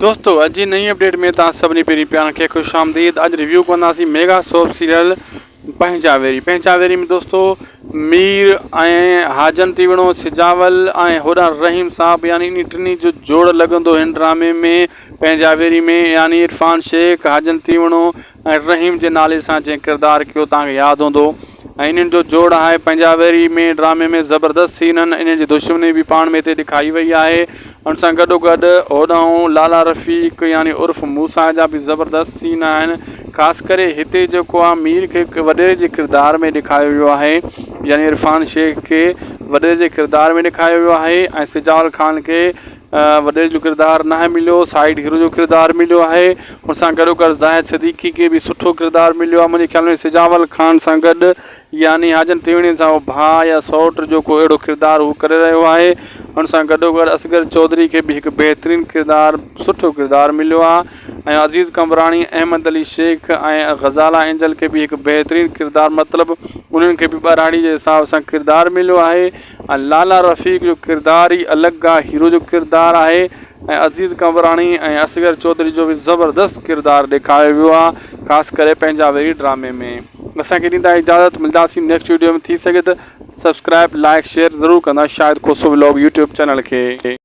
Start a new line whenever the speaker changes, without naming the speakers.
दोस्तों अॼु जी नई अपडेट में तव्हां सभिनी पहिरीं प्यारनि खे ख़ुशि आमदीद। अॼु रिव्यू कंदासीं मेगा सोप सीरियल पंहिंजावेरी में दोस्तों मीर ऐं हाजन तीवणो सिजावल ऐं होॾां रहीम साहब यानी इन टिनी जो जोड़ लॻंदो हिन ड्रामे में पंहिंजावेरी में, यानी इरफान शेख, हाजन तीवणो ऐं रहीम जे नाले सां जंहिं किरदारु कयो तव्हांखे यादि हूंदो। ऐं इन्हनि जो जोड़ आहे पंहिंजावेरी में ड्रामे में ज़बरदस्त सीन आहिनि। इन जी दुश्मनी बि पाण में हिते ॾेखारी वई आहे। उन सां गॾोगॾु होॾां लाला रफ़ीक यानी उर्फ़ मूसा जा बि ज़बरदस्त सीन आहिनि। ख़ासि करे हिते जेको आहे मीर खे हिकु वॾेरे जे किरदार में ॾेखारियो वियो आहे, यानी इरफान शेख खे वॾेरे जे किरदार में ॾेखारियो वियो आहे ऐं सिजावल ख़ान खे वॾेरे जो किरदारु न मिलियो, साइड हीरो जो किरदारु मिलियो आहे। उन सां गॾोगॾु ज़ाहिद सिद्दीकी खे बि सुठो किरदारु मिलियो आहे। मुंहिंजे ख़्याल में सिजावल ख़ान सां गॾु यानी हाजन तीवणी सां उहो भाउ या सौट जो को अहिड़ो किरदारु हू करे रहियो आहे। उन सां गॾोगॾु असगर चौधरी खे बि हिकु बहितरीनु किरदारु, सुठो किरदारु मिलियो आहे। ऐं अज़ीज़ कमरानी, अहमद अली शेख ऐं ग़ज़ाला एंजल खे बि हिकु बहितरीनु किरदारु, मतिलबु उन्हनि खे बि ॿराड़ी जे हिसाब सां किरदारु मिलियो आहे। ऐं लाला रफ़ीक जो किरदारु ई अलॻि आहे, हीरो जो किरदारु आहे। ऐं अज़ीज़ कमरानी ऐं असगर चौधरी जो बि ज़बरदस्त किरदारु ॾेखारियो वियो आहे, ख़ासि करे पंहिंजावेरी ड्रामे में। असांखे ॾींदा इजाज़त, मिलंदासीं नेक्स्ट वीडियो में। थी सघे त सब्सक्राइब, लाइक, शेयर ज़रूरु कंदा शायदि कोसो व्लॉग यूट्यूब चैनल खे।